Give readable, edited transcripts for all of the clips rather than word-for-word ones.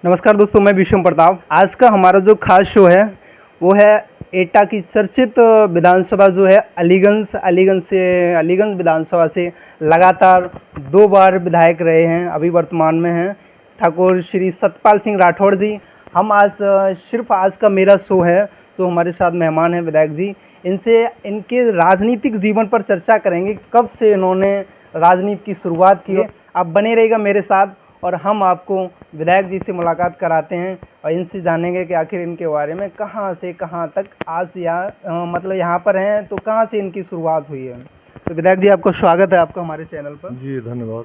नमस्कार दोस्तों, मैं विषम प्रताप। आज का हमारा जो खास शो है वो है एटा की चर्चित विधानसभा जो है अलीगंज विधानसभा से लगातार 2 बार विधायक रहे हैं, अभी वर्तमान में हैं ठाकुर श्री सतपाल सिंह राठौड़ जी। हम आज सिर्फ आज का मेरा शो है, तो हमारे साथ मेहमान हैं विधायक जी। इनसे इनके राजनीतिक जीवन पर चर्चा करेंगे, कब से इन्होंने राजनीति की शुरुआत की है। आप बने रहिएगा मेरे साथ और हम आपको विधायक जी से मुलाकात कराते हैं और इनसे जानेंगे कि आखिर इनके बारे में कहाँ से कहाँ तक आज मतलब यहाँ पर हैं, तो कहाँ से इनकी शुरुआत हुई है। तो विधायक जी, आपको स्वागत है आपका हमारे चैनल पर। जी धन्यवाद।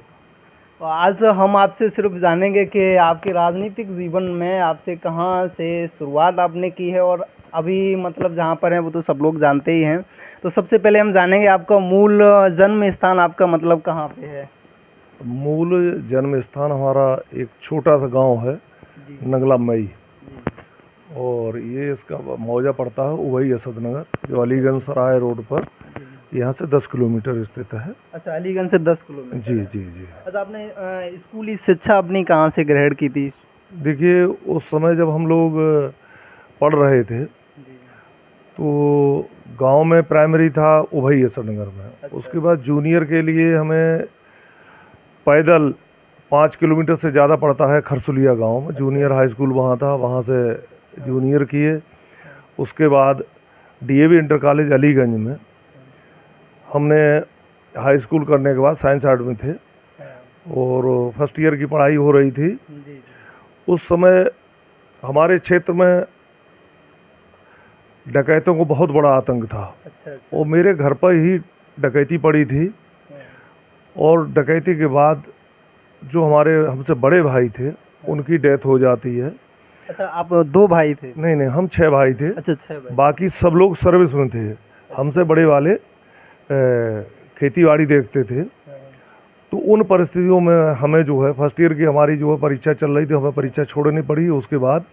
तो आज हम आपसे सिर्फ जानेंगे कि आपके राजनीतिक जीवन में आपसे कहाँ से शुरुआत आपने की है और अभी मतलब जहाँ पर हैं वो तो सब लोग जानते ही हैं। तो सबसे पहले हम जानेंगे आपका मूल जन्म स्थान आपका मतलब कहाँ पे है। मूल जन्म स्थान हमारा एक छोटा सा गांव है नगला मई, और ये इसका मौजा पड़ता है उवई असदनगर, जो अलीगंज सराय रोड पर यहाँ से 10 किलोमीटर स्थित है। अच्छा, अलीगंज से 10 किलोमीटर। जी जी जी। अच्छा, आपने स्कूली शिक्षा अपनी कहाँ से ग्रहण की थी। देखिए, उस समय जब हम लोग पढ़ रहे थे तो गांव में प्राइमरी था उवई असदनगर में। अच्छा। उसके बाद जूनियर के लिए हमें पैदल 5 किलोमीटर से ज़्यादा पड़ता है खरसुलिया गांव में। जूनियर हाई स्कूल वहाँ था, वहाँ से जूनियर किए। उसके बाद डीएवी इंटर कॉलेज अलीगंज में हमने हाई स्कूल करने के बाद साइंस आर्ट में थे और फर्स्ट ईयर की पढ़ाई हो रही थी। उस समय हमारे क्षेत्र में डकैतों को बहुत बड़ा आतंक था। अच्छा। और मेरे घर पर ही डकैती पड़ी थी, और डकैती के बाद जो हमारे हमसे बड़े भाई थे उनकी डेथ हो जाती है। अच्छा, आप 2 भाई थे। नहीं, हम 6 भाई थे। अच्छा, 6 भाई। बाकी सब लोग सर्विस में थे। हमसे बड़े वाले खेती बाड़ी देखते थे। तो उन परिस्थितियों में हमें जो है फर्स्ट ईयर की हमारी जो है परीक्षा चल रही थी, हमें परीक्षा छोड़नी पड़ी। उसके बाद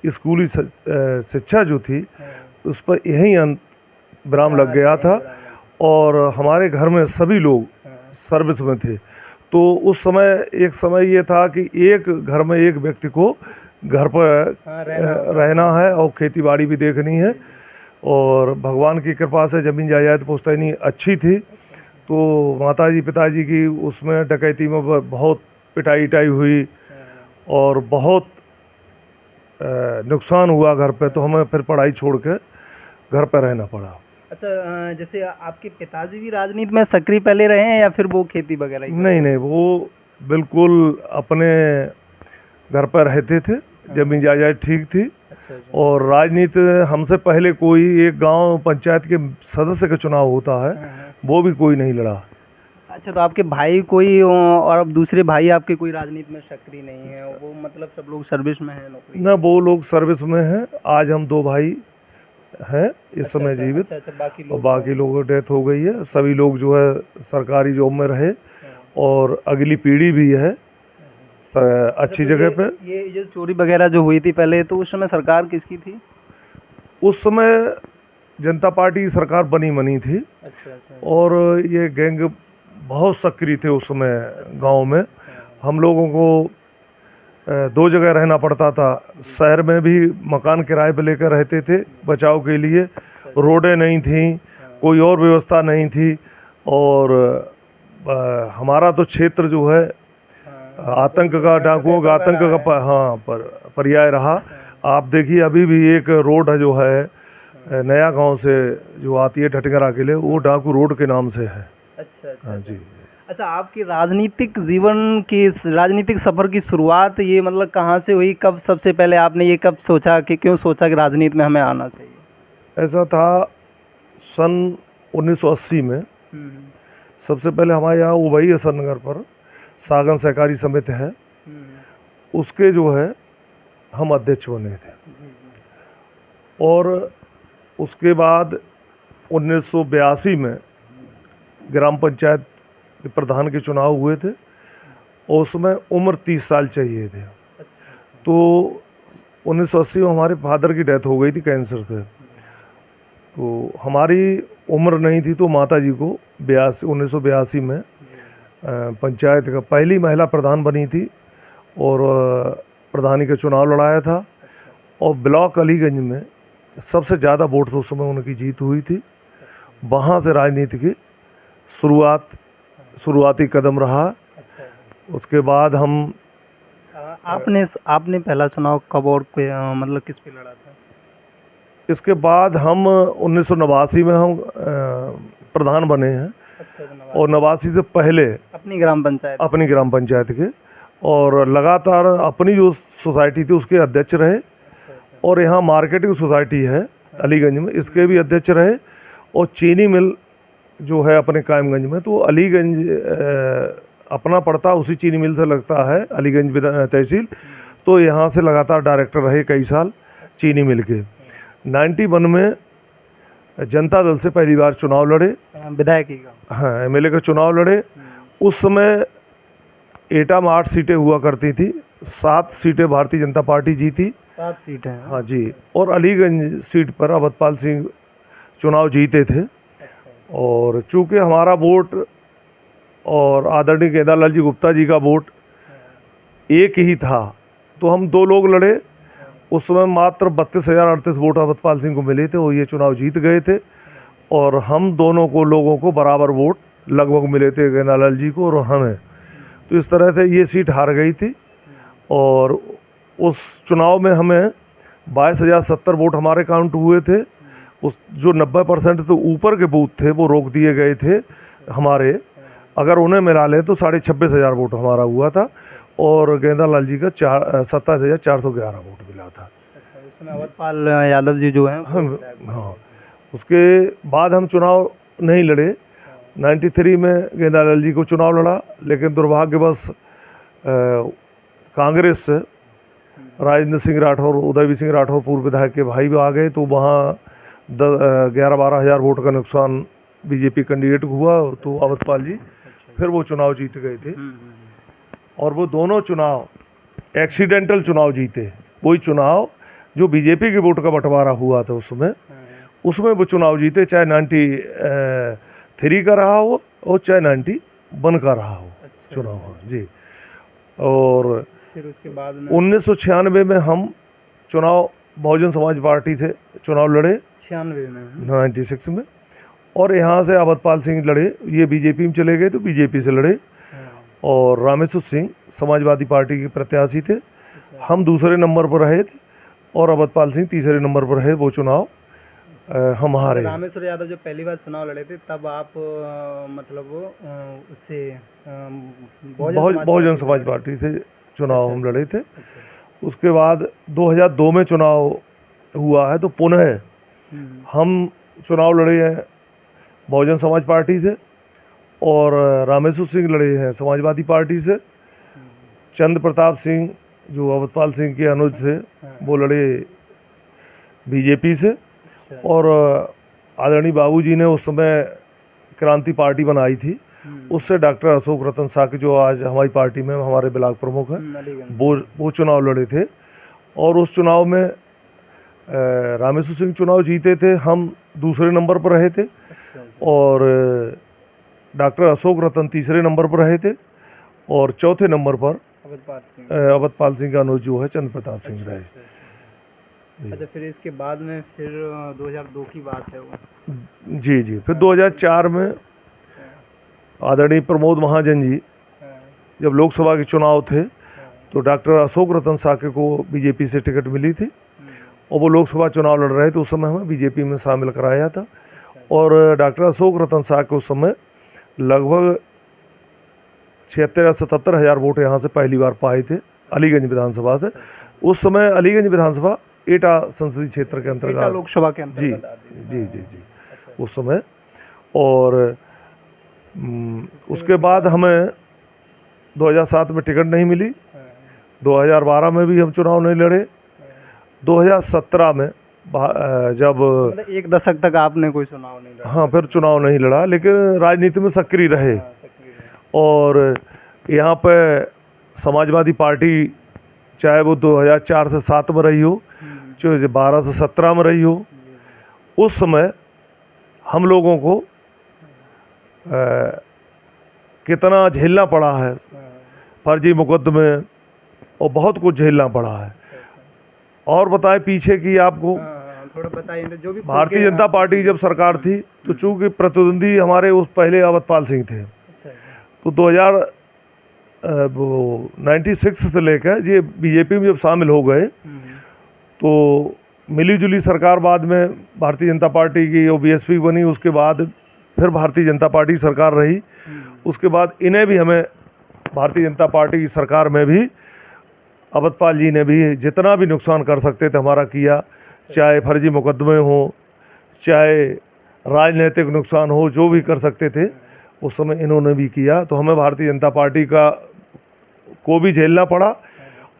स्कूली शिक्षा जो थी उस पर यही विराम लग गया था, और हमारे घर में सभी लोग सर्विस में थे। तो उस समय एक समय ये था कि एक घर में एक व्यक्ति को घर पर रहना है और खेती बाड़ी भी देखनी है, और भगवान की कृपा से ज़मीन जायदाद पुश्तैनी अच्छी थी। तो माताजी पिताजी की उसमें डकैती में बहुत पिटाई हुई और बहुत नुकसान हुआ घर पे। तो हमें फिर पढ़ाई छोड़ के घर पर रहना पड़ा। अच्छा, जैसे आपके पिताजी भी राजनीति में सक्रिय पहले रहे हैं या फिर वो खेती वगैरह? नहीं, वो बिल्कुल अपने घर पर रहते थे, जमीन जायदाद ठीक थी। अच्छा। और राजनीति हमसे पहले कोई एक गांव पंचायत के सदस्य का चुनाव होता है, वो भी कोई नहीं लड़ा। अच्छा, तो आपके भाई कोई और अब दूसरे भाई आपके कोई राजनीति में सक्रिय नहीं है, वो मतलब सब लोग सर्विस में हैं, नौकरी? ना, वो लोग सर्विस में हैं। आज हम 2 भाई हैं इस समय जीवित। अच्छा, और बाकी लोगों की डेथ हो गई है। सभी लोग जो है सरकारी जॉब में रहे, और अगली पीढ़ी भी है अच्छी जगह पे। ये जो चोरी वगैरह जो हुई थी पहले, तो उस समय सरकार किसकी थी? उस समय जनता पार्टी की सरकार बनी मनी थी। अच्छा। और ये गैंग बहुत सक्रिय थे उस समय गांव में। हम लोगों को 2 जगह रहना पड़ता था। शहर में भी मकान किराए पे लेकर रहते थे बचाव के लिए। रोडें नहीं थी, कोई और व्यवस्था नहीं थी, और हमारा तो क्षेत्र जो है आतंक का, डाकुओं का आतंक का पर्याय रहा। आप देखिए, अभी भी एक रोड है जो है नया गांव से जो आती है ठटगरा के लिए, वो डाकू रोड के नाम से है। अच्छा। हाँ जी। अच्छा, आपकी राजनीतिक जीवन की राजनीतिक सफ़र की शुरुआत ये मतलब कहाँ से हुई? कब सबसे पहले आपने ये कब सोचा कि क्यों सोचा कि राजनीति में हमें आना चाहिए? ऐसा था सन 1980 में। सबसे पहले हमारे यहाँ उवई असदनगर पर सागन सहकारी समिति है, उसके जो है हम अध्यक्ष बने थे। और उसके बाद 1982 में ग्राम पंचायत के प्रधान के चुनाव हुए थे, और उसमें उम्र 30 साल चाहिए थे। तो 1980 में हमारे फादर की डेथ हो गई थी कैंसर से। तो हमारी उम्र नहीं थी, तो माता जी को 1982 में पंचायत का पहली महिला प्रधान बनी थी, और प्रधानी का चुनाव लड़ाया था और ब्लॉक अलीगंज में सबसे ज़्यादा वोट से उस समय उनकी जीत हुई थी। वहाँ से राजनीति की शुरुआती कदम रहा। उसके बाद हम आपने आपने पहला चुनाव कब और मतलब किस पे लड़ा था? इसके बाद हम 1989 में हम प्रधान बने हैं और 89 से पहले अपनी ग्राम पंचायत के और लगातार अपनी जो सोसाइटी थी उसके अध्यक्ष रहे और यहाँ मार्केटिंग सोसाइटी है अलीगंज में, इसके भी अध्यक्ष रहे और चीनी मिल जो है अपने कायमगंज में, तो अलीगंज अपना पड़ता उसी चीनी मिल से लगता है अलीगंज तहसील, तो यहाँ से लगातार डायरेक्टर रहे कई साल चीनी मिल के। 91 में जनता दल से पहली बार चुनाव लड़े, विधायक का, हाँ एमएलए का चुनाव लड़े। उस समय एटा में 8 सीटें हुआ करती थी, 7 सीटें भारतीय जनता पार्टी जीती। 7 सीटें? हाँ जी। और अलीगंज सीट पर अवधपाल सिंह चुनाव जीते थे और चूँकि हमारा वोट और आदरणीय केदारलाल जी गुप्ता जी का वोट एक ही था तो हम 2 लोग लड़े। उस समय मात्र 32,038 वोट अवधपाल सिंह को मिले थे और ये चुनाव जीत गए थे और हम दोनों को लोगों को बराबर वोट लगभग मिले थे, केदारलाल जी को और हमें। तो इस तरह से ये सीट हार गई थी और उस चुनाव में हमें 22,070 वोट हमारे काउंट हुए थे। उस जो 90% तो ऊपर के बूथ थे वो रोक दिए गए थे हमारे, अगर उन्हें मिला लें तो 26,500 वोट हमारा हुआ था और गेंदालाल जी का 27,411 वोट मिला था। इसमें अवधपाल यादव जी जो हैं हाँ। उसके बाद हम चुनाव नहीं लड़े। 93 में गेंदालाल जी को चुनाव लड़ा, लेकिन दुर्भाग्यवश कांग्रेस से राजेंद्र सिंह राठौर, उदयवीर सिंह राठौर पूर्व विधायक के भाई भी आ गए, तो वहाँ 11-12 हज़ार वोट का नुकसान बीजेपी कैंडिडेट हुआ, तो अवधपाल जी फिर वो चुनाव जीत गए थे। और वो दोनों चुनाव एक्सीडेंटल चुनाव जीते, वही चुनाव जो बीजेपी के वोट का बंटवारा हुआ था उसमें वो चुनाव जीते, चाहे 93 का रहा हो और चाहे 91 का रहा हो चुनाव जी। और फिर उसके बाद 1996 में हम चुनाव बहुजन समाज पार्टी से चुनाव लड़े, 96 में, और यहाँ से अवधपाल सिंह लड़े, ये बीजेपी में चले गए तो बीजेपी से लड़े और रामेश्वर सिंह समाजवादी पार्टी के प्रत्याशी थे। हम दूसरे नंबर पर रहे थे और अवधपाल सिंह तीसरे नंबर पर रहे। वो चुनाव हम हारे। रामेश्वर यादव जब पहली बार चुनाव लड़े थे तब आप मतलब उससे बहुजन समाज पार्टी से चुनाव हम लड़े थे। उसके बाद 2002 में चुनाव हुआ है तो पुनः हम चुनाव लड़े हैं बहुजन समाज पार्टी से और रामेश्वर सिंह लड़े हैं समाजवादी पार्टी से। चंद्र प्रताप सिंह जो अवधपाल सिंह के अनुज थे वो लड़े बीजेपी से और आदरणीय बाबूजी ने उस समय क्रांति पार्टी बनाई थी, उससे डॉक्टर अशोक रतन साके जो आज हमारी पार्टी में हमारे ब्लॉक प्रमुख हैं वो चुनाव लड़े थे और उस चुनाव में रामेश्वर सिंह चुनाव जीते थे, हम दूसरे नंबर पर रहे थे और डॉक्टर अशोक रतन तीसरे नंबर पर रहे थे और चौथे नंबर पर अवधपाल सिंह का अनुज जो है चंद्र प्रताप सिंह रहे। अच्छा, फिर इसके बाद में फिर 2002 की बात है वो? जी। फिर 2004 में आदरणीय प्रमोद महाजन जी जब लोकसभा के चुनाव थे तो डॉक्टर अशोक रतन साके को बीजेपी से टिकट मिली थी और वो लोकसभा चुनाव लड़ रहे थे। उस समय हमें बीजेपी में शामिल कराया था और डॉक्टर अशोक रतन साके उस समय लगभग 76 या 77 हज़ार वोट यहाँ से पहली बार पाए थे अलीगंज विधानसभा से। उस समय अलीगंज विधानसभा एटा संसदीय क्षेत्र के अंतर्गत लोकसभा के अंतर्गत जी उस समय। और उसके बाद हमें 2007 में टिकट नहीं मिली, 2012 में भी हम चुनाव नहीं लड़े, 2017 में जब मतलब 1 दशक तक आपने कोई चुनाव नहीं लड़ा? हाँ, फिर चुनाव नहीं लड़ा, लेकिन राजनीति में सक्रिय रहे और यहाँ पे समाजवादी पार्टी चाहे वो 2004 से 7 में रही हो, चाहे 12 से 17 में रही हो, उस समय हम लोगों को कितना झेलना पड़ा है, फर्जी मुकदमे, और बहुत कुछ झेलना पड़ा है। और बताएं पीछे की आपको, थोड़ा बताइए जो भी भारतीय जनता पार्टी जब सरकार थी तो चूंकि प्रतिद्वंदी हमारे उस पहले अवधपाल सिंह थे, तो 1996 से लेकर ये बीजेपी में जब शामिल हो गए तो मिली जुली सरकार बाद में भारतीय जनता पार्टी की और बीएसपी बनी, उसके बाद फिर भारतीय जनता पार्टी की सरकार रही। उसके बाद इन्हें भी हमें भारतीय जनता पार्टी की सरकार में भी अवधपाल जी ने भी जितना भी नुकसान कर सकते थे हमारा किया, चाहे फर्जी मुकदमे हो, चाहे राजनीतिक नुकसान हो, जो भी कर सकते थे उस समय इन्होंने भी किया। तो हमें भारतीय जनता पार्टी को भी झेलना पड़ा।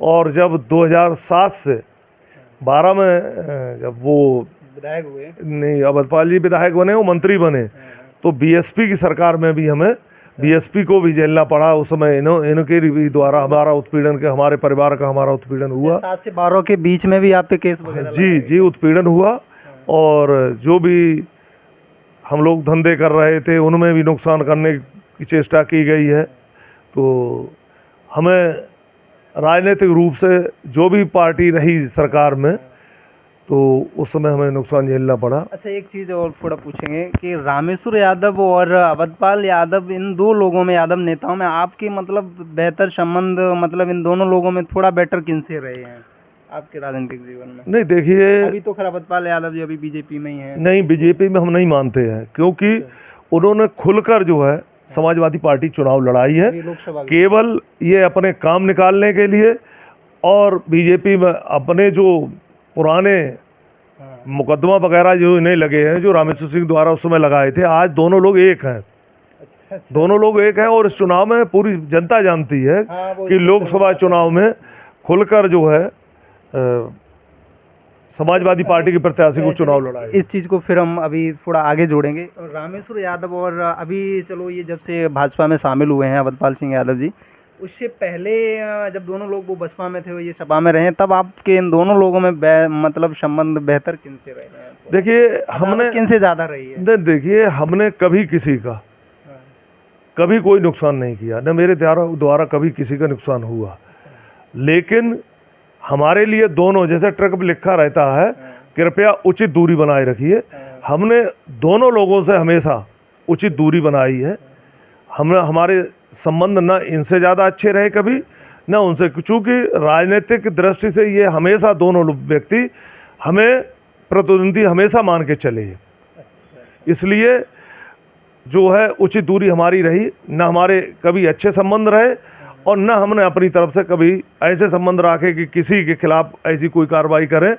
और जब 2007 से 12 में जब वो विधायक हुए, नहीं अवधपाल जी विधायक बने, वो मंत्री बने, तो बीएसपी की सरकार में भी हमें बीएसपी को भी झेलना पड़ा। उस समय इनके भी द्वारा हमारा उत्पीड़न, के हमारे परिवार का हमारा उत्पीड़न हुआ। 7 से 12 के बीच में भी आप पे केस वगैरह जी उत्पीड़न हुआ। और जो भी हम लोग धंधे कर रहे थे उनमें भी नुकसान करने की चेष्टा की गई है। तो हमें राजनीतिक रूप से जो भी पार्टी रही सरकार में, तो उस समय हमें नुकसान झेलना पड़ा। अच्छा, एक चीज़ और थोड़ा पूछेंगे कि रामेश्वर यादव और अवधपाल यादव, इन दो लोगों में, यादव नेताओं में आपके मतलब बेहतर संबंध, मतलब इन दोनों लोगों में थोड़ा बेटर किनसे रहे हैं आपके राजनीतिक जीवन में? नहीं देखिए, अभी तो खैर अवधपाल यादव जी अभी बीजेपी में ही हैं। नहीं, बीजेपी में हम नहीं मानते हैं, क्योंकि उन्होंने खुलकर जो है समाजवादी पार्टी चुनाव लड़ाई है लोकसभा केवल ये अपने काम निकालने के लिए। और बीजेपी में अपने जो पुराने मुकदमा वगैरह जो इन्हें लगे हैं, जो रामेश्वर सिंह द्वारा उस समय लगाए थे, आज दोनों लोग एक हैं। दोनों लोग एक हैं। और इस चुनाव में पूरी जनता जानती है कि लोकसभा चुनाव में खुलकर जो है समाजवादी पार्टी के प्रत्याशी को चुनाव लड़ा है। इस चीज़ को फिर हम अभी थोड़ा आगे जोड़ेंगे। रामेश्वर यादव और अभी चलो ये जब से भाजपा में शामिल हुए हैं अवधपाल सिंह यादव जी, उससे पहले जब दोनों लोग वो बसपा में थे, वो ये सपा में रहे, तब आपके इन दोनों लोगों में मतलब संबंध बेहतर किनसे रहे हैं? देखिए, हमने किनसे ज़्यादा रही है? देखिए, हमने कभी किसी का कभी कोई नुकसान नहीं किया, न मेरे द्वारा कभी किसी का नुकसान हुआ। लेकिन हमारे लिए दोनों, जैसे ट्रक पर लिखा रहता है, कृपया उचित दूरी बनाए रखिए, हमने दोनों लोगों से हमेशा उचित दूरी बनाई है। हमारे संबंध न इनसे ज़्यादा अच्छे रहे कभी, न उनसे, चूँकि राजनीतिक दृष्टि से ये हमेशा दोनों व्यक्ति हमें प्रतिद्वंदी हमेशा मान के चले, इसलिए जो है उचित दूरी हमारी रही। न हमारे कभी अच्छे संबंध रहे और न हमने अपनी तरफ से कभी ऐसे संबंध रखे कि किसी के खिलाफ ऐसी कोई कार्रवाई करें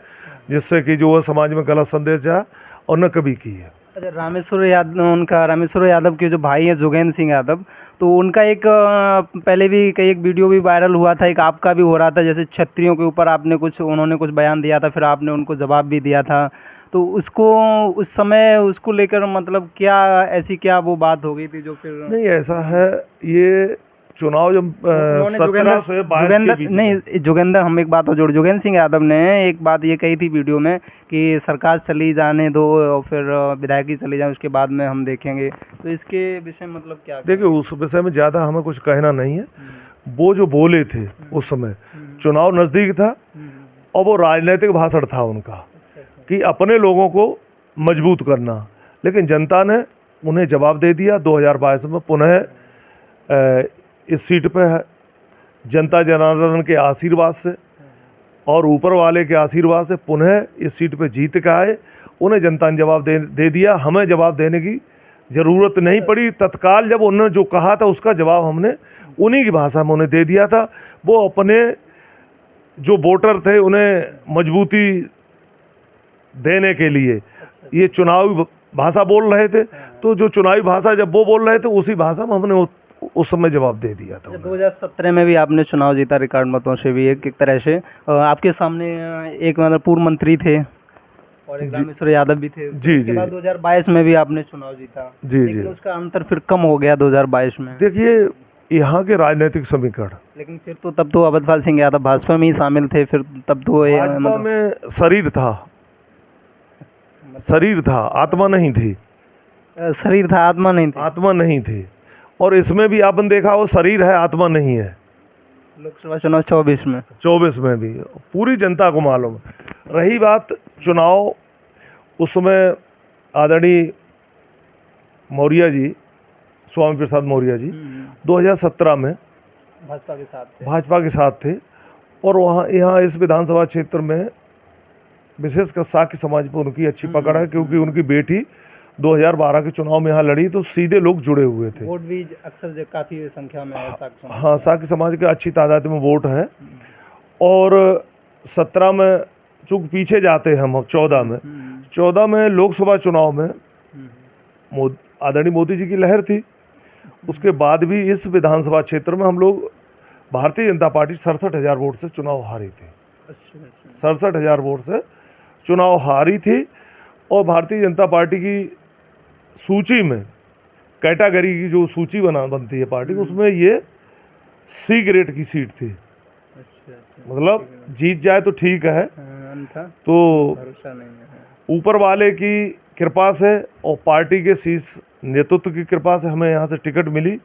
जिससे कि जो है समाज में गलत संदेश जाए, और न कभी की है। अच्छा, रामेश्वर यादव के जो भाई हैं जोगेंद्र सिंह यादव, तो उनका एक पहले भी कई एक वीडियो भी वायरल हुआ था, एक आपका भी हो रहा था, जैसे क्षत्रियों के ऊपर उन्होंने कुछ बयान दिया था, फिर आपने उनको जवाब भी दिया था। तो उसको उस समय उसको लेकर मतलब क्या वो बात हो गई थी जो फिर? नहीं, ऐसा है, ये चुनाव जब 17 से 22 के बीच जोगेंद्र, हम एक बात और जोगेंद्र सिंह यादव ने एक बात ये कही थी वीडियो में कि सरकार चली जाने दो और फिर विधायक चली जाए, उसके बाद में हम देखेंगे। तो इसके विषय में मतलब क्या? देखिए, उस विषय में ज़्यादा हमें कुछ कहना नहीं है। वो जो बोले थे उस समय चुनाव नज़दीक था और वो राजनीतिक भाषण था उनका कि अपने लोगों को मजबूत करना, लेकिन जनता ने उन्हें जवाब दे दिया। 2022 में पुनः इस सीट पे है, जनता जनार्दन के आशीर्वाद से और ऊपर वाले के आशीर्वाद से पुनः इस सीट पे जीत के आए। उन्हें जनता ने जवाब दे दिया, हमें जवाब देने की ज़रूरत नहीं पड़ी। तत्काल जब उन्होंने जो कहा था उसका जवाब हमने उन्हीं की भाषा में उन्हें दे दिया था। वो अपने जो वोटर थे उन्हें मजबूती देने के लिए ये चुनावी भाषा बोल रहे थे, तो जो चुनावी भाषा जब वो बोल रहे थे उसी भाषा में हमने उस समय जवाब दे दिया था। 2017 में भी आपने चुनाव जीता रिकॉर्ड मतों से भी, एक तरह से आपके सामने एक मतलब पूर्व मंत्री थे और एक रामेश्वर यादव भी थे। जी उसके बाद 2022 में भी आपने चुनाव जीता। जी लेकिन उसका अंतर फिर कम हो गया 2022 में। देखिए, यहाँ के राजनीतिक समीकरण, लेकिन फिर तो तब तो अवधपाल सिंह यादव भाजपा में ही शामिल थे, फिर तब तो भाजपा में शरीर था, आत्मा नहीं थी। शरीर था, आत्मा नहीं थी। आत्मा नहीं थी। और इसमें भी आपने देखा वो शरीर है, आत्मा नहीं है। लोकसभा चुनाव 24 में। 24 में भी पूरी जनता को मालूम है। रही बात चुनाव, उस समय आदरणीय मौर्य जी, स्वामी प्रसाद मौर्य जी 2017 में भाजपा के साथ थे और वहाँ यहाँ इस विधानसभा क्षेत्र में विशेषकर साक्य समाज पर उनकी अच्छी पकड़ है, क्योंकि उनकी बेटी 2012 के चुनाव में यहाँ लड़ी तो सीधे लोग जुड़े हुए थे। वोट भी अक्सर काफ़ी संख्या में है साक्य समाज। हाँ, साक्य समाज के अच्छी तादाद में वोट है। और 17 में चूँकि पीछे जाते हैं हम, 14 में लोकसभा चुनाव में आदरणीय मोदी जी की लहर थी। उसके बाद भी इस विधानसभा क्षेत्र में हम लोग भारतीय जनता पार्टी 67,000 वोट से चुनाव हारी थी। 67,000 वोट से चुनाव हारी थी। और भारतीय जनता पार्टी की सूची में, कैटेगरी की जो सूची बनती है पार्टी, उसमें ये सी ग्रेड की सीट थी। मतलब जीत जाए तो ठीक है, तो ऊपर वाले की कृपा से और पार्टी के शीर्ष नेतृत्व की कृपा से हमें यहाँ से टिकट मिली।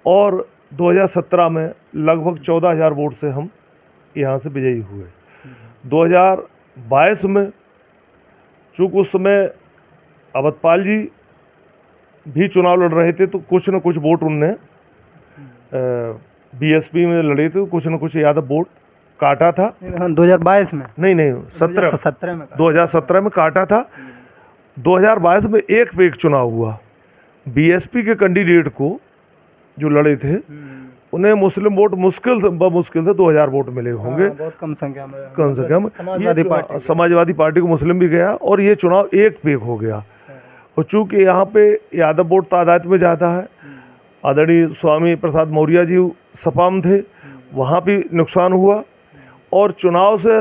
और 2017 में लगभग 14,000 वोट से हम यहाँ से विजयी हुए। 2022 में चूँकि उस समय अवधपाल जी भी चुनाव लड़ रहे थे, तो कुछ न कुछ वोट उनने बीएसपी में लड़े थे, तो कुछ न कुछ यादव वोट काटा था। 2022 में नहीं 2017 में काटा था। 2022 में एक पे एक चुनाव हुआ। बीएसपी के कैंडिडेट को जो लड़े थे उन्हें मुस्लिम वोट मुश्किल से 2,000 वोट मिले होंगे। बहुत कम संख्या में समाजवादी पार्टी को मुस्लिम भी गया और ये चुनाव एक पे एक हो गया। और चूँकि यहाँ पे यादव वोट तादाद में ज़्यादा है, आदरणीय स्वामी प्रसाद मौर्य जी सपा में थे, वहाँ भी नुकसान हुआ। और चुनाव से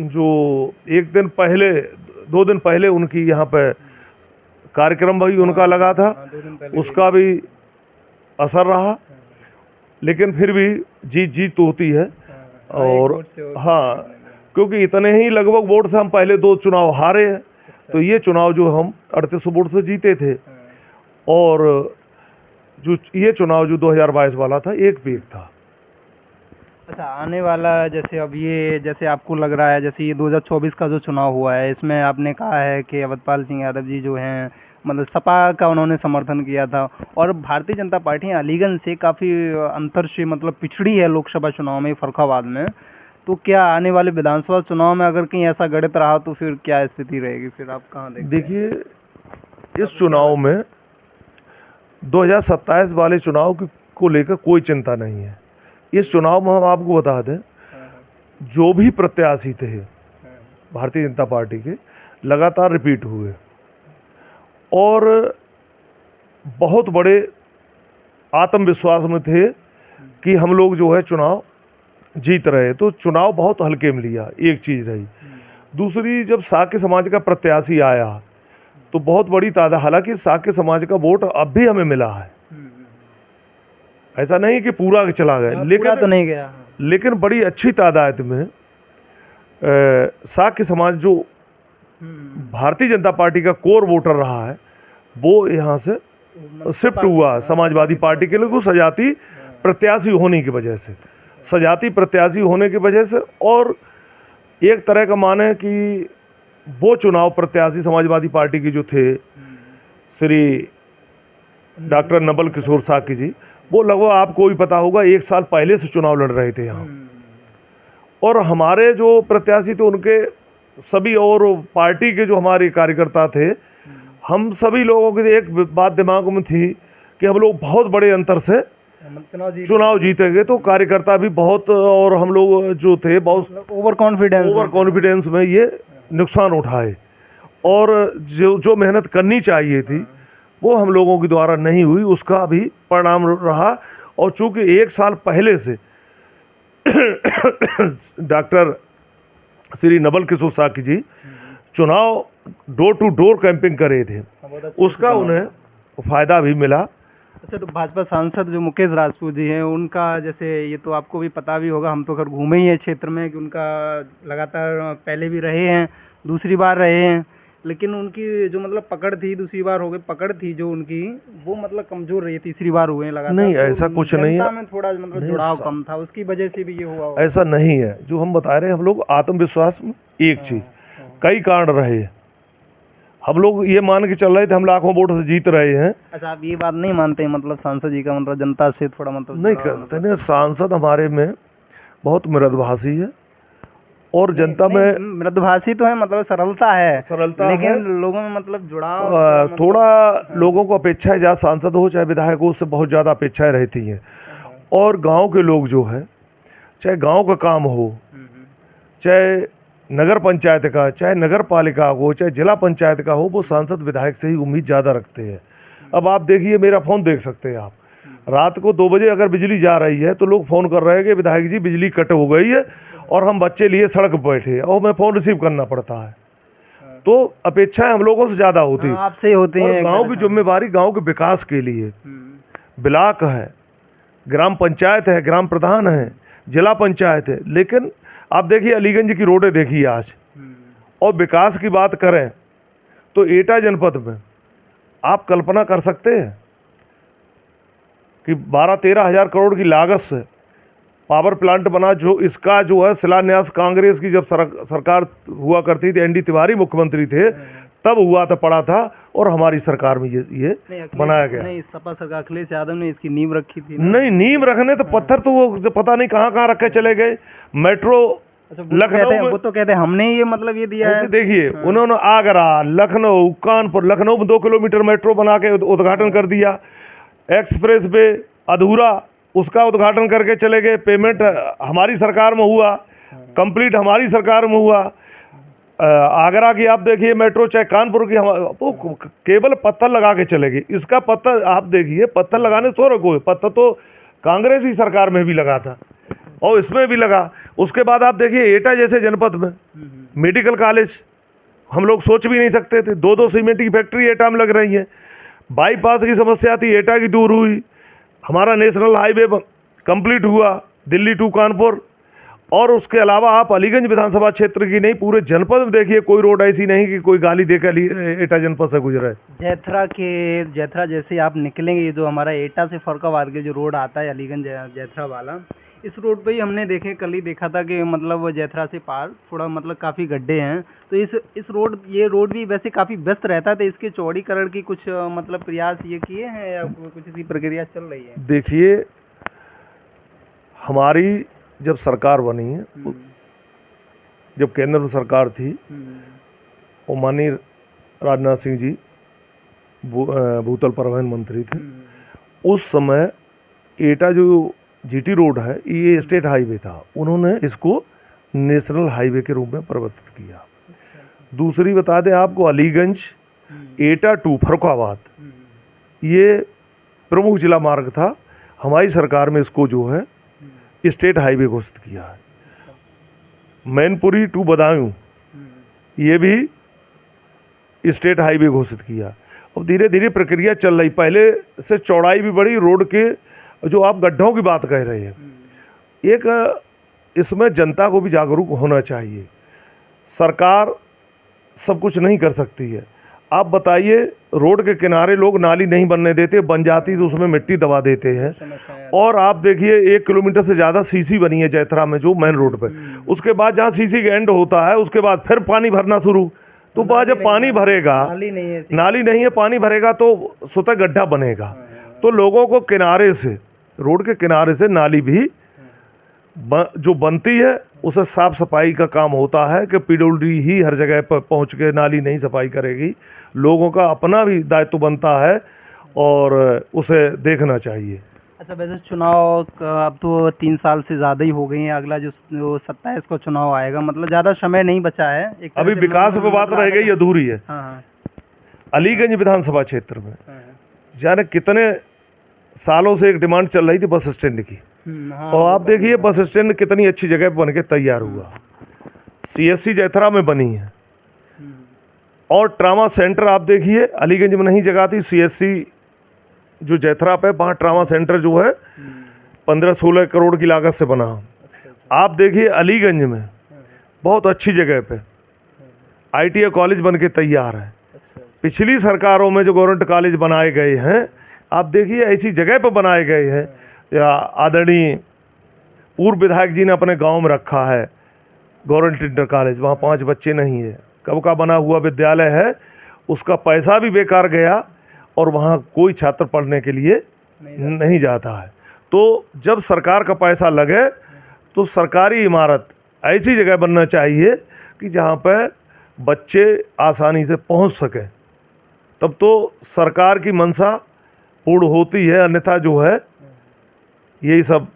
जो एक दिन पहले 2 दिन पहले उनकी यहाँ पे कार्यक्रम भी उनका लगा था, उसका भी असर रहा। लेकिन फिर भी जीत तो होती है। और हाँ, क्योंकि इतने ही लगभग वोट से हम पहले 2 चुनाव हारे हैं, तो ये चुनाव जो हम 3800 वोट से जीते थे। और जो ये चुनाव जो 2022 वाला था, एक पे एक था। अच्छा, आने वाला जैसे अब ये जैसे आपको लग रहा है जैसे ये 2024 का जो चुनाव हुआ है, इसमें आपने कहा है कि अवधपाल सिंह यादव जी जो हैं मतलब सपा का उन्होंने समर्थन किया था, और भारतीय जनता पार्टी अलीगंज से काफ़ी अंतर से मतलब पिछड़ी है लोकसभा चुनाव में फर्रुखाबाद में। तो क्या आने वाले विधानसभा चुनाव में अगर कहीं ऐसा गणित रहा तो फिर क्या स्थिति रहेगी, फिर आप कहाँ देखते हैं? देखिए, इस चुनाव में 2027 वाले चुनाव को लेकर कोई चिंता नहीं है। इस चुनाव में हम आपको बता दें, जो भी प्रत्याशी थे भारतीय जनता पार्टी के, लगातार रिपीट हुए और बहुत बड़े आत्मविश्वास में थे कि हम लोग जो है चुनाव जीत रहे। तो चुनाव बहुत हल्के में लिया, एक चीज़ रही। दूसरी, जब साक्य समाज का प्रत्याशी आया तो बहुत बड़ी तादाद, हालांकि साक्य समाज का वोट अब भी हमें मिला है, ऐसा नहीं कि पूरा चला गया, लेकिन तो नहीं गया, लेकिन बड़ी अच्छी तादाद में साक्य समाज जो भारतीय जनता पार्टी का कोर वोटर रहा है, वो यहाँ से शिफ्ट हुआ समाजवादी पार्टी के लिए, वो सजाती प्रत्याशी होने की वजह से, और एक तरह का माने कि वो चुनाव प्रत्याशी समाजवादी पार्टी के जो थे श्री डॉक्टर नवल किशोर साक्य जी, वो लगभग आपको भी पता होगा 1 साल पहले से चुनाव लड़ रहे थे यहाँ। और हमारे जो प्रत्याशी थे उनके सभी, और पार्टी के जो हमारे कार्यकर्ता थे, हम सभी लोगों की एक बात दिमाग में थी कि हम लोग बहुत बड़े अंतर से चुनाव जीतेंगे। तो कार्यकर्ता भी बहुत, और हम लोग जो थे बहुत ओवर कॉन्फिडेंस में ये नुकसान उठाए, और जो मेहनत करनी चाहिए थी वो हम लोगों के द्वारा नहीं हुई, उसका भी परिणाम रहा। और चूंकि 1 साल पहले से डॉक्टर श्री नवल किशोर साक्य जी चुनाव डोर टू डोर कैंपिंग कर रहे थे, उसका उन्हें फायदा भी मिला। अच्छा, तो भाजपा सांसद जो मुकेश राजपूत जी हैं, उनका जैसे ये तो आपको भी पता भी होगा, हम तो खैर घूमे ही हैं क्षेत्र में, कि उनका लगातार पहले भी रहे हैं, दूसरी बार रहे हैं, लेकिन उनकी जो मतलब पकड़ थी, दूसरी बार हो गई पकड़ थी जो उनकी, वो मतलब कमजोर रही, तीसरी बार हुए लगातार। नहीं, तो ऐसा कुछ नहीं है। जनता में थोड़ा मतलब नहीं, जुड़ाव कम था, उसकी वजह से भी ये हुआ होगा। ऐसा नहीं है जो हम बता रहे हैं। हम लोग आत्मविश्वास में एक चीज, कई कारण रहे, हम लोग ये मान के चल रहे थे हम लाखों वोट से जीत रहे हैं। अच्छा, आप ये बात नहीं मानते हैं मतलब सांसद जी का मतलब जनता से थोड़ा मतलब नहीं जुड़ाव करते नहीं, सांसद हमारे में बहुत मृदुभाषी है और जनता नहीं, में मृदुभाषी तो है, मतलब सरलता है, सरलता लेकिन है। लोगों में मतलब जुड़ाव थोड़ा लोगों को अपेक्षाएं, जहाँ सांसद हो चाहे विधायक हो, उससे बहुत ज़्यादा अपेक्षाएं रहती हैं। और गांव के लोग जो है, चाहे गांव का काम हो, चाहे नगर पंचायत का, चाहे नगर पालिका हो, चाहे जिला पंचायत का हो, वो सांसद विधायक से ही उम्मीद ज़्यादा रखते हैं। अब आप देखिए, मेरा फ़ोन देख सकते हैं आप, रात को 2 बजे अगर बिजली जा रही है तो लोग फ़ोन कर रहे हैं कि विधायक जी बिजली कट हो गई है और हम बच्चे लिए सड़क पर बैठे हैं, और मैं फ़ोन रिसीव करना पड़ता है। तो अपेक्षाएं हम लोगों से ज़्यादा होती है, आपसे होती हैं। गाँव की जिम्मेवारी गाँव के विकास के लिए, ब्लॉक है, ग्राम पंचायत है, ग्राम प्रधान है, जिला पंचायत है। लेकिन आप देखिए अलीगंज की रोडें देखिए आज, और विकास की बात करें तो एटा जनपद में आप कल्पना कर सकते हैं कि 12-13 हज़ार करोड़ की लागत से पावर प्लांट बना, जो इसका जो है शिलान्यास कांग्रेस की जब सरकार हुआ करती थी, एनडी तिवारी मुख्यमंत्री थे, तब हुआ था, पड़ा था, और हमारी सरकार में ये बनाया गया। नहीं, सपा सरकार अखिलेश यादव ने इसकी नींव रखी थी। नहीं, नींव रखने तो पत्थर तो वो पता नहीं कहाँ कहाँ रखे चले गए। मेट्रो लखनऊ, वो तो कहते हैं हमने ये मतलब ये दिया है। देखिए उन्होंने आगरा, लखनऊ, कानपुर, लखनऊ में 2 किलोमीटर मेट्रो बना के उद्घाटन कर दिया। एक्सप्रेस वे अधूरा, उसका उद्घाटन करके चले गए। पेमेंट हमारी सरकार में हुआ, कंप्लीट हमारी सरकार में हुआ। आगरा की आप देखिए मेट्रो, चाहे कानपुर की, वो केवल पत्थर लगा के चले गए। इसका पत्थर आप देखिए, पत्थर लगाने तो रखो, पत्थर तो कांग्रेस ही सरकार में भी लगा था और इसमें भी लगा। उसके बाद आप देखिए एटा जैसे जनपद में मेडिकल कॉलेज हम लोग सोच भी नहीं सकते थे। 2-2 सीमेंट की फैक्ट्री एटा में लग रही है। बाईपास की समस्या थी, एटा की दूर हुई। हमारा नेशनल हाईवे कंप्लीट हुआ, दिल्ली टू कानपुर। और उसके अलावा आप अलीगंज विधानसभा क्षेत्र की नहीं, पूरे जनपद में देखिए, कोई रोड ऐसी नहीं कि कोई गाली देकर एटा जनपद से गुजरे। जैथरा जैसे आप निकलेंगे, ये जो हमारा एटा से फरुखाबाद के जो रोड आता है अलीगंज जैथरा वाला, इस रोड पे ही हमने कल ही देखा था कि मतलब वो जैथरा से पार थोड़ा मतलब काफ़ी गड्ढे हैं। तो इस ये रोड भी वैसे काफ़ी व्यस्त रहता है, तो इसके चौड़ीकरण की कुछ मतलब प्रयास ये किए हैं या कुछ इसी प्रक्रिया चल रही है? देखिए, हमारी जब सरकार बनी है, जब केंद्र में सरकार थी, और माननीय राजनाथ सिंह जी भूतल परिवहन मंत्री थे, उस समय एटा जो जीटी रोड है, ये स्टेट हाईवे था, उन्होंने इसको नेशनल हाईवे के रूप में परिवर्तित किया। दूसरी बता दें आपको, अलीगंज एटा टू फरुखाबाद ये प्रमुख जिला मार्ग था, हमारी सरकार में इसको जो है स्टेट हाईवे घोषित किया है। मैनपुरी टू बदायूं ये भी स्टेट हाईवे घोषित किया। अब धीरे धीरे प्रक्रिया चल रही, पहले से चौड़ाई भी बढ़ी रोड के। जो आप गड्ढों की बात कह रहे हैं, एक इसमें जनता को भी जागरूक होना चाहिए। सरकार सब कुछ नहीं कर सकती है। आप बताइए, रोड के किनारे लोग नाली नहीं बनने देते, बन जाती तो उसमें मिट्टी दबा देते हैं। और आप देखिए 1 किलोमीटर से ज़्यादा सीसी बनी है जैथरा में, जो मेन रोड पे। उसके बाद जहाँ सीसी का एंड होता है, उसके बाद फिर पानी भरना शुरू। तो वहाँ जब पानी भरेगा, नाली नहीं है, पानी भरेगा तो स्वतः गड्ढा बनेगा। तो लोगों को किनारे से, रोड के किनारे से नाली भी जो बनती है, उसे साफ सफाई का काम होता है कि पीडब्ल्यूडी ही हर जगह पर पहुंच के नाली नहीं सफाई करेगी। लोगों का अपना भी दायित्व बनता है और उसे देखना चाहिए। अच्छा, वैसे चुनाव अब तो 3 साल से ज़्यादा ही हो गई हैं। अगला जो 27 को चुनाव आएगा, मतलब ज़्यादा समय नहीं बचा है। अभी विकास पे बात रह गई अधूरी है। हाँ। अलीगंज विधानसभा क्षेत्र में जाने कितने सालों से एक डिमांड चल रही थी बस स्टैंड की। हाँ, और आप देखिए बस स्टैंड कितनी अच्छी जगह बन के तैयार हुआ। सीएससी जैथरा में बनी है, और ट्रामा सेंटर आप देखिए अलीगंज में नहीं जगह थी। सीएससी जो जैथरा पे, वहाँ ट्रामा सेंटर जो है 15-16 करोड़ की लागत से बना। आप देखिए अलीगंज में बहुत अच्छी जगह पे ITI कॉलेज बन के तैयार है। अच्छा। पिछली सरकारों में जो गवर्नमेंट कॉलेज बनाए गए हैं, आप देखिए ऐसी जगह पर बनाए गए हैं। या आदरणीय पूर्व विधायक जी ने अपने गांव में रखा है गवर्नमेंट इंटर कॉलेज, वहाँ 5 बच्चे नहीं है, कब का बना हुआ विद्यालय है, उसका पैसा भी बेकार गया और वहाँ कोई छात्र पढ़ने के लिए नहीं जाता है। तो जब सरकार का पैसा लगे तो सरकारी इमारत ऐसी जगह बनना चाहिए कि जहाँ पर बच्चे आसानी से पहुँच सकें, तब तो सरकार की मंशा पूर्ण होती है। अन्यथा जो है यही सब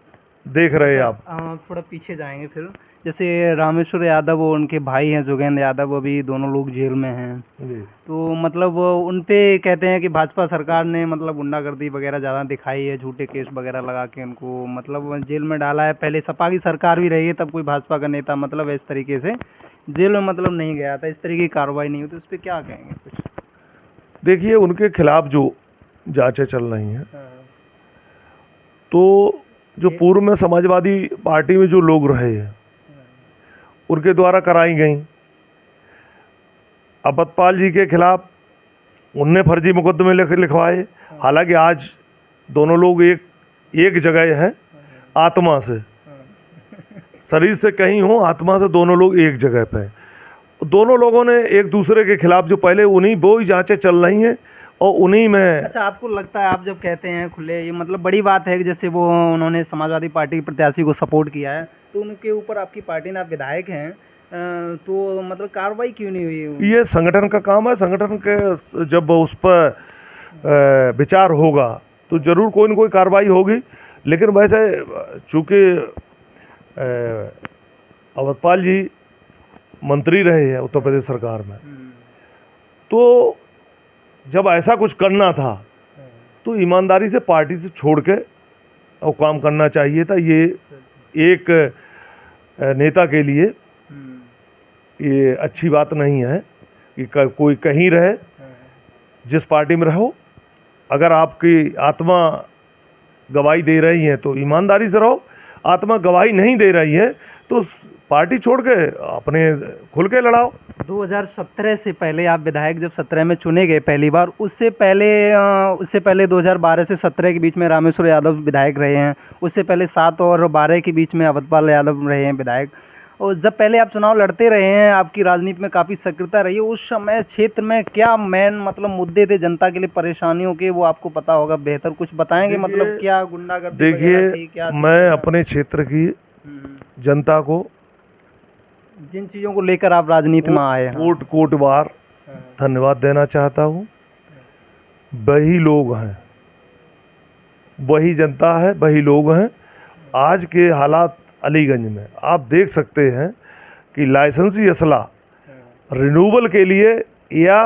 देख रहे हैं आप। थोड़ा पीछे जाएंगे फिर, जैसे रामेश्वर यादव और उनके भाई हैं जोगेंद्र यादव, अभी दोनों लोग जेल में हैं। जी। तो मतलब उन पे कहते हैं कि भाजपा सरकार ने मतलब गुंडागर्दी वगैरह ज़्यादा दिखाई है, झूठे केस वगैरह लगा के उनको मतलब जेल में डाला है। पहले सपा की सरकार भी रही है, तब कोई भाजपा का नेता मतलब इस तरीके से जेल में मतलब नहीं गया था, इस तरीके की कार्रवाई नहीं हुई, तो उस पर क्या कहेंगे कुछ? देखिए, उनके खिलाफ जो जांचें चल रही हैं, तो जो पूर्व में समाजवादी पार्टी में जो लोग रहे हैं उनके द्वारा कराई गई। अमृतपाल जी के खिलाफ उनने फर्जी मुकदमे लिखवाए। हालांकि आज दोनों लोग एक जगह हैं, आत्मा से, शरीर से कहीं हो, आत्मा से दोनों लोग एक जगह पे हैं। दोनों लोगों ने एक दूसरे के खिलाफ जो पहले उन्हीं वो ही जांचें चल रही हैं और उन्हीं में। अच्छा, आपको लगता है, आप जब कहते हैं खुले, ये मतलब बड़ी बात है कि जैसे वो उन्होंने समाजवादी पार्टी के प्रत्याशी को सपोर्ट किया है, तो उनके ऊपर आपकी पार्टी ने, आप विधायक हैं, तो मतलब कार्रवाई क्यों नहीं हुई? ये संगठन का काम है। संगठन के जब उस पर विचार होगा तो जरूर कोई न कोई कार्रवाई होगी। लेकिन वैसे चूँकि अमृतपाल जी मंत्री रहे हैं उत्तर प्रदेश सरकार में, तो जब ऐसा कुछ करना था तो ईमानदारी से पार्टी से छोड़ के और काम करना चाहिए था। ये एक नेता के लिए ये अच्छी बात नहीं है कि कोई कहीं रहे, जिस पार्टी में रहो, अगर आपकी आत्मा गवाही दे रही है तो ईमानदारी से रहो। आत्मा गवाही नहीं दे रही है तो पार्टी छोड़ के अपने खुल के लड़ाओ। 2017 से पहले आप विधायक जब 17 में चुने गए पहली बार, उससे पहले 2012 से 17 के बीच में रामेश्वर यादव विधायक रहे हैं। उससे पहले 7 और 12 के बीच में अमृतपाल यादव रहे हैं विधायक। और जब पहले आप चुनाव लड़ते रहे हैं, आपकी राजनीति में काफ़ी सक्रियता रही है, उस समय क्षेत्र में क्या मेन मतलब मुद्दे थे जनता के लिए परेशानियों के, वो आपको पता होगा बेहतर, कुछ बताएंगे? मतलब क्या गुंडागर्दी वगैरह थी, क्या? मैं अपने क्षेत्र की जनता को, जिन चीज़ों को लेकर आप राजनीति में आए हैं, कोट बार धन्यवाद देना चाहता हूँ। वही लोग हैं, वही जनता है, वही लोग हैं। आज के हालात अलीगंज में आप देख सकते हैं कि लाइसेंसी असला रिन्यूअल के लिए या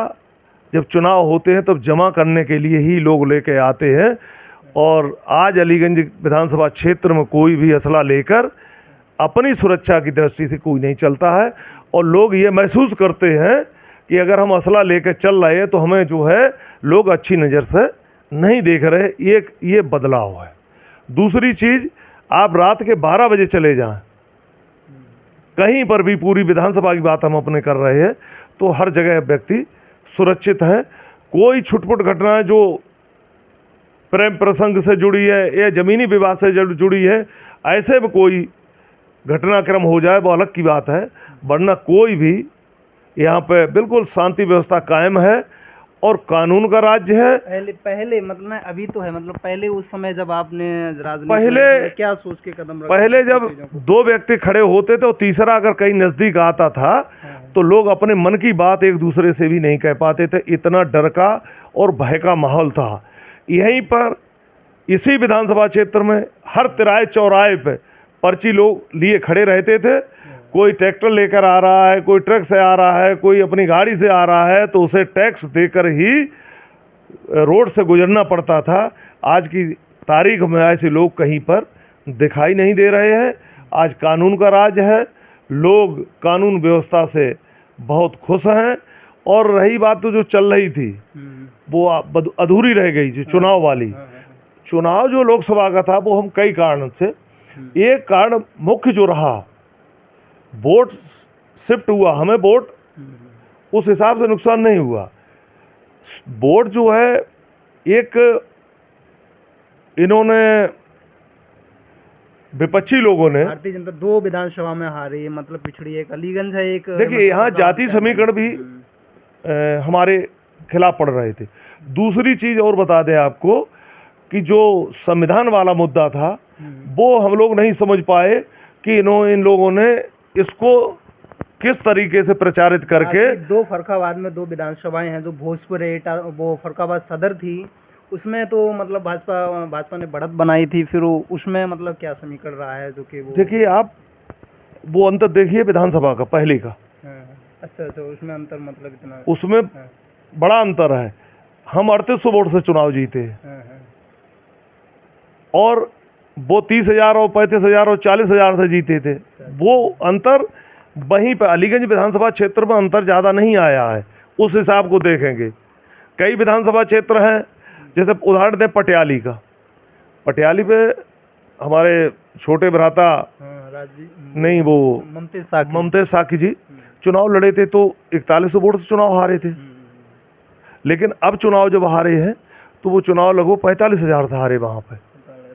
जब चुनाव होते हैं तब जमा करने के लिए ही लोग लेके आते हैं। और आज अलीगंज विधानसभा क्षेत्र में कोई भी असला लेकर अपनी सुरक्षा की दृष्टि से कोई नहीं चलता है। और लोग ये महसूस करते हैं कि अगर हम असला लेकर चल रहे हैं तो हमें जो है लोग अच्छी नज़र से नहीं देख रहे। ये बदलाव है। दूसरी चीज़, आप रात के 12 बजे चले जाएं, कहीं पर भी, पूरी विधानसभा की बात हम अपने कर रहे हैं, तो हर जगह व्यक्ति सुरक्षित है। कोई छुटपुट घटना जो प्रेम प्रसंग से जुड़ी है या ज़मीनी विवाद से जुड़ी है, ऐसे में कोई घटनाक्रम हो जाए वो अलग की बात है, वरना कोई भी यहाँ पे बिल्कुल शांति व्यवस्था कायम है और कानून का राज्य है। पहले मतलब अभी तो है, मतलब पहले उस समय जब आपने राजनीति पहले क्या सोच के कदम रखा? पहले जब 2 व्यक्ति खड़े होते थे और तीसरा अगर कहीं नज़दीक आता था तो लोग अपने मन की बात एक दूसरे से भी नहीं कह पाते थे। इतना डर का और भय का माहौल था। यहीं पर इसी विधानसभा क्षेत्र में हर तिराहे चौराहे पे पर्ची लोग लिए खड़े रहते थे। कोई ट्रैक्टर लेकर आ रहा है, कोई ट्रक से आ रहा है, कोई अपनी गाड़ी से आ रहा है, तो उसे टैक्स देकर ही रोड से गुजरना पड़ता था। आज की तारीख में ऐसे लोग कहीं पर दिखाई नहीं दे रहे हैं। आज कानून का राज है, लोग कानून व्यवस्था से बहुत खुश हैं। और रही बात तो जो चल रही थी वो अधूरी रह गई, जो चुनाव वाली, चुनाव जो लोकसभा का था वो हम कई कारण से, एक कारण मुख्य जो रहा, वोट शिफ्ट हुआ, हमें वोट उस हिसाब से नुकसान नहीं हुआ। वोट जो है एक इन्होंने विपक्षी लोगों ने, भारतीय जनता 2 विधानसभा में हारी है, मतलब पिछड़ी, एक अलीगंज है, एक देखिए यहाँ जाति समीकरण भी हमारे खिलाफ पड़ रहे थे। दूसरी चीज और बता दें आपको कि जो संविधान वाला मुद्दा था वो हम लोग नहीं समझ पाए कि इन लोगों ने इसको किस तरीके से प्रचारित करके। 2 फर्रुखाबाद में 2 विधानसभाएं हैं, जो भोजपुर एटा वो फर्रुखाबाद सदर थी, उसमें तो मतलब भाजपा ने बढ़त बनाई थी, फिर उसमें मतलब क्या समीकरण रहा है जो कि वो। देखिए आप वो अंतर देखिए विधानसभा का पहले का। अच्छा, उसमें अंतर मतलब इतना, उसमें बड़ा अंतर है। हम 3800 वोट से चुनाव जीते और वो 30,000 और 35,000 और 40,000 से जीते थे। वो अंतर वहीं पर अलीगंज विधानसभा क्षेत्र में अंतर ज़्यादा नहीं आया है। उस हिसाब को देखेंगे कई विधानसभा क्षेत्र हैं, जैसे उदाहरण दें पटियाली का। पटियाली पे हमारे छोटे भ्राता नहीं वो ममतेज साकी जी चुनाव लड़े थे, तो 4100 वोट से चुनाव हारे थे। लेकिन अब चुनाव जब हारे हैं तो वो चुनाव लगभग 45,000 से हारे वहाँ पे।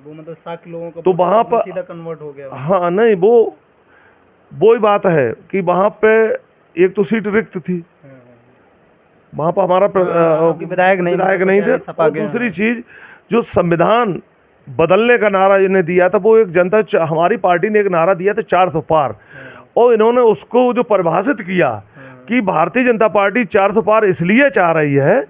वो मतलब 60 लोगों का तो वहाँ पर सीधा कन्वर्ट हो गया। हाँ नहीं, वो ही बात है कि वहाँ पे एक तो सीट रिक्त थी, वहाँ पर हमारा विधायक नहीं थे। और दूसरी चीज जो संविधान बदलने का नारा इन्हें दिया था, वो एक जनता, हमारी पार्टी ने एक नारा दिया था 400 पार, और इन्होंने उसको जो परिभाषित किया कि भारतीय जनता पार्टी 400 पार इसलिए चाह रही है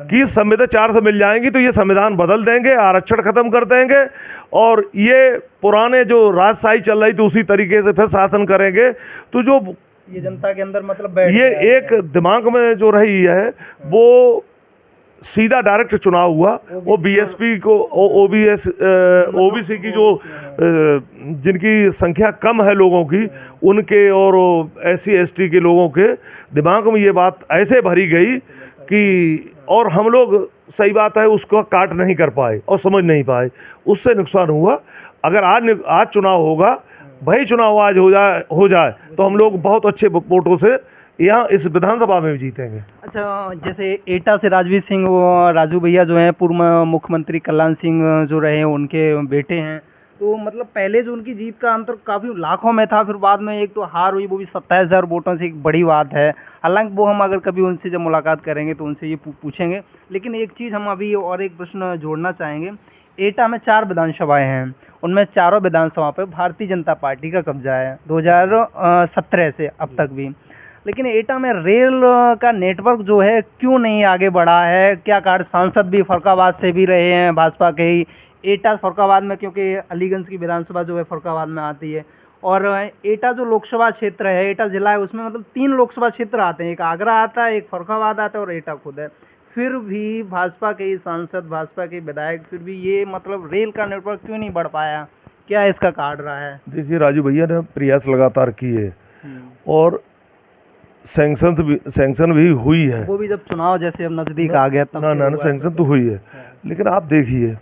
कि संविधान 400 मिल जाएंगी तो ये संविधान बदल देंगे, आरक्षण खत्म कर देंगे, और ये पुराने जो राजशाही चल रही थी उसी तरीके से फिर शासन करेंगे। तो जो ये जनता के अंदर मतलब ये एक दिमाग में जो रही है, वो सीधा डायरेक्ट चुनाव हुआ। वो बीएसपी को ओबीसी की जो जिनकी संख्या कम है लोगों की, उनके और SC ST के लोगों के दिमाग में ये बात ऐसे भरी गई कि, और हम लोग सही बात है उसको काट नहीं कर पाए और समझ नहीं पाए, उससे नुकसान हुआ। अगर आज चुनाव होगा, वही चुनाव आज हो जाए तो हम लोग बहुत अच्छे वोटों से यहाँ इस विधानसभा में भी जीतेंगे। अच्छा, जैसे एटा से राजवीर सिंह, राजू भैया जो हैं, पूर्व मुख्यमंत्री कल्याण सिंह जो रहे हैं, उनके बेटे हैं, तो मतलब पहले जो उनकी जीत का अंतर काफ़ी लाखों में था, फिर बाद में एक तो हार हुई, वो भी 27,000 वोटों से, एक बड़ी बात है। हालांकि वो हम अगर कभी उनसे जब मुलाकात करेंगे तो उनसे ये पूछेंगे। लेकिन एक चीज़ हम अभी और एक प्रश्न जोड़ना चाहेंगे। एटा में 4 विधानसभाएं हैं, उनमें चारों विधानसभा पर भारतीय जनता पार्टी का कब्जा है 2017 से अब तक भी। लेकिन एटा में रेल का नेटवर्क जो है क्यों नहीं आगे बढ़ा है? क्या कारण? सांसद भी फर्रुखाबाद से भी रहे हैं भाजपा के ही, एटा फर्रुखाबाद में, क्योंकि अलीगंज की विधानसभा जो है फर्रुखाबाद में आती है, और एटा जो लोकसभा क्षेत्र है, एटा जिला है, उसमें मतलब 3 लोकसभा क्षेत्र आते हैं, एक आगरा आता है, एक फर्रुखाबाद आता है और एटा खुद है। फिर भी भाजपा के ही सांसद, भाजपा के विधायक, फिर भी ये मतलब रेल का नेटवर्क क्यों नहीं बढ़ पाया? क्या इसका कारण रहा है? देखिए राजू भैया ने प्रयास लगातार किए और सैंक्शन भी हुई है। वो भी जब चुनाव जैसे अब नजदीक आ गया तब ना सैंक्शन तो हुई है। लेकिन आप देखिए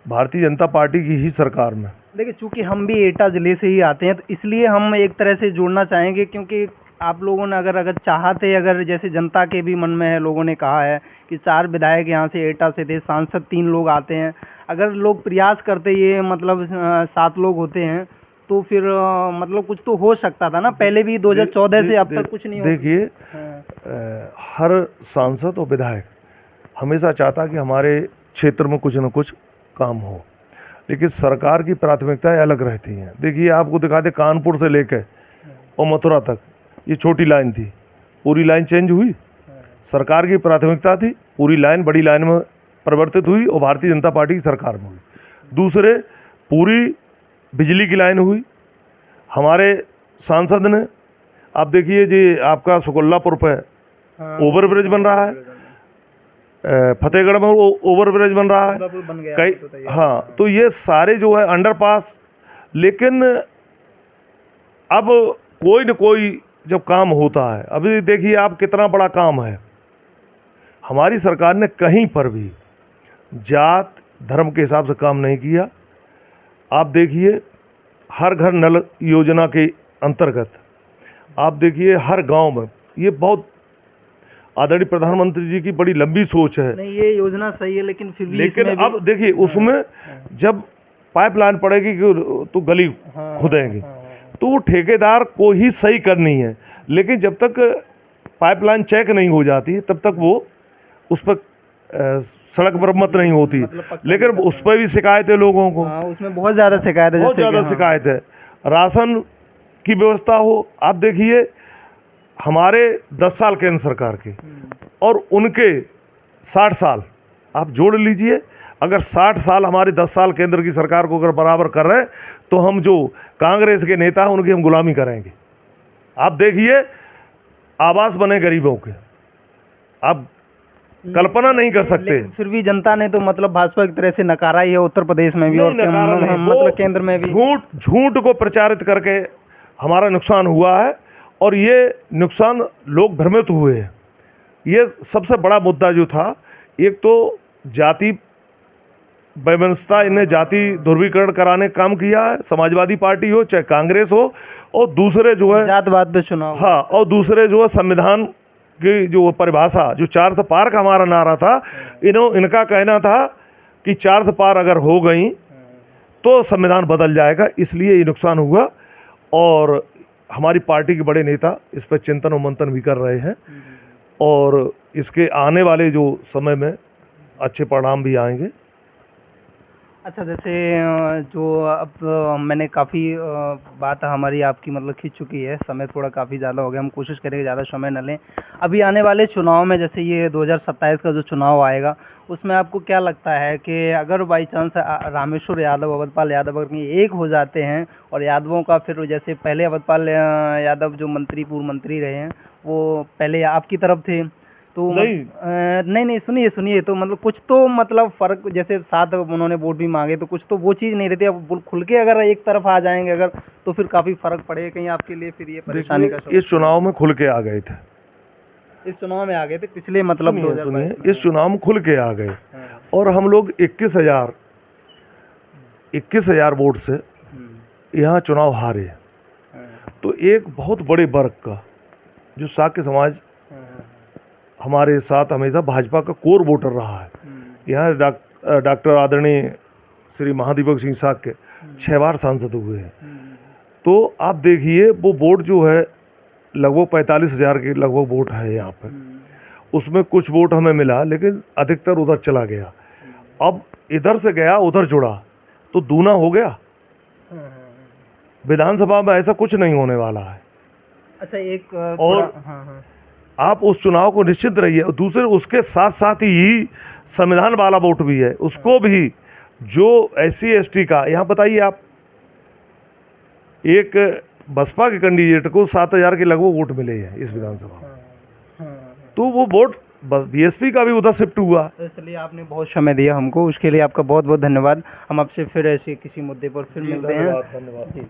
भारतीय जनता पार्टी की ही सरकार में, देखिए चूंकि हम भी एटा जिले से ही आते हैं तो इसलिए हम एक तरह से जोड़ना चाहेंगे, क्योंकि आप लोगों ने अगर चाहते, अगर जैसे जनता के भी मन में है, लोगों ने कहा है कि 4 विधायक यहाँ से एटा से थे, सांसद 3 लोग आते हैं, अगर लोग प्रयास करते, ये मतलब 7 लोग होते हैं, तो फिर मतलब कुछ तो हो सकता था ना। पहले भी 2014 से अब तक कुछ नहीं हुआ। देखिए हर सांसद और विधायक हमेशा चाहता कि हमारे क्षेत्र में कुछ न कुछ काम हो, लेकिन सरकार की प्राथमिकताएं अलग रहती हैं। देखिए आपको दिखा दे, कानपुर से लेकर और मथुरा तक ये छोटी लाइन थी, पूरी लाइन चेंज हुई। सरकार की प्राथमिकता थी, पूरी लाइन बड़ी लाइन में परिवर्तित हुई और भारतीय जनता पार्टी की सरकार में हुई। दूसरे, पूरी बिजली की लाइन हुई हमारे सांसद ने। आप देखिए जी, आपका सुकुल्लापुर पे ओवर ब्रिज बन रहा है, फतेहगढ़ में ओवर ब्रिज बन रहा है, कई, हाँ, तो ये सारे जो है अंडरपास। लेकिन अब कोई न कोई जब काम होता है, अभी देखिए आप कितना बड़ा काम है, हमारी सरकार ने कहीं पर भी जात धर्म के हिसाब से काम नहीं किया। आप देखिए हर घर नल योजना के अंतर्गत, आप देखिए हर गांव में, ये बहुत आदरणीय प्रधानमंत्री जी की बड़ी लंबी सोच है। नहीं, ये योजना सही है, लेकिन फिर भी लेकिन इसमें अब देखिए उसमें जब पाइपलाइन पड़ेगी कि तो गली खुदेंगी, तो वो ठेकेदार को ही सही करनी है, लेकिन जब तक पाइपलाइन चेक नहीं हो जाती तब तक वो उस पर सड़क मरम्मत नहीं होती। लेकिन उस पर भी शिकायत है लोगों को, उसमें बहुत ज़्यादा शिकायत है, बहुत ज़्यादा शिकायत है। राशन की व्यवस्था हो, आप देखिए हमारे 10 साल केंद्र सरकार के और उनके 60 साल आप जोड़ लीजिए। अगर 60 साल हमारे 10 साल केंद्र की सरकार को अगर बराबर कर रहे हैं, तो हम जो कांग्रेस के नेता हैं उनकी हम गुलामी करेंगे। आप देखिए आवास बने गरीबों के, आप कल्पना नहीं कर सकते। फिर भी जनता ने तो मतलब भाजपा की तरह से नकारा ही है, उत्तर प्रदेश में भी और मतलब केंद्र में भी झूठ को प्रचारित करके हमारा नुकसान हुआ है, और ये नुकसान लोग भ्रमित हुए हैं। ये सबसे बड़ा मुद्दा जो था, एक तो जाति व्यवस्था, इन्हें जाति ध्रुवीकरण कराने का काम किया है, समाजवादी पार्टी हो चाहे कांग्रेस हो, और दूसरे जो है जातवाद पे चुनाव, हाँ, और दूसरे जो है संविधान की जो परिभाषा, जो चार्थ पार का हमारा नारा था, इनका कहना था कि चार्थ पार अगर हो गई तो संविधान बदल जाएगा, इसलिए ये नुकसान हुआ। और हमारी पार्टी के बड़े नेता इस पर चिंतन और मंथन भी कर रहे हैं, और इसके आने वाले जो समय में अच्छे परिणाम भी आएंगे। अच्छा, जैसे जो अब मैंने काफ़ी बात हमारी आपकी मतलब खींच चुकी है, समय थोड़ा काफ़ी ज़्यादा हो गया, हम कोशिश करेंगे ज़्यादा समय न लें। अभी आने वाले चुनाव में, जैसे ये 2027 का जो चुनाव आएगा, उसमें आपको क्या लगता है कि अगर बाई चांस रामेश्वर यादव, अवधपाल यादव अगर कहीं एक हो जाते हैं, और यादवों का फिर जैसे पहले अवधपाल यादव जो पूर्व मंत्री रहे हैं, वो पहले आपकी तरफ थे, तो नहीं सुनिए, तो मतलब कुछ तो मतलब फ़र्क, जैसे साथ उन्होंने वोट भी मांगे, तो कुछ तो वो चीज़ नहीं रहती। अब खुल के अगर एक तरफ आ जाएंगे अगर, तो फिर काफ़ी फ़र्क पड़ेगा कहीं आपके लिए, फिर ये परेशानी का। इस चुनाव में खुल के आ गए थे, इस चुनाव में आ गए थे, पिछले मतलब 2022 इस चुनाव में खुल के आ गए, और हम लोग 21,000 वोट से यहाँ चुनाव हारे। तो एक बहुत बड़े वर्ग का, जो शाक्य समाज हमारे साथ हमेशा भाजपा का कोर वोटर रहा है, यहाँ डॉक्टर आदरणीय श्री महादीपक सिंह शाक्य 6 बार सांसद हुए हैं। तो आप देखिए वो वोट जो है लगभग 45,000 के लगभग वोट है यहाँ पर, उसमें कुछ वोट हमें मिला, लेकिन अधिकतर उधर चला गया। अब इधर से गया उधर जुड़ा तो दूना हो गया। विधानसभा में ऐसा कुछ नहीं होने वाला है। अच्छा, एक और आप उस चुनाव को निश्चित रहिए। और दूसरे उसके साथ साथ ही संविधान वाला वोट भी है, उसको भी जो SC ST का, यहाँ बताइए आप, एक बसपा के कैंडिडेट को 7,000 के लगभग वोट मिले हैं इस विधानसभा में, तो वो वोट बस BSP का भी उधर शिफ्ट हुआ। इसलिए आपने बहुत समय दिया हमको, उसके लिए आपका बहुत बहुत धन्यवाद। हम आपसे फिर ऐसे किसी मुद्दे पर फिर मिलते हैं। धन्यवाद।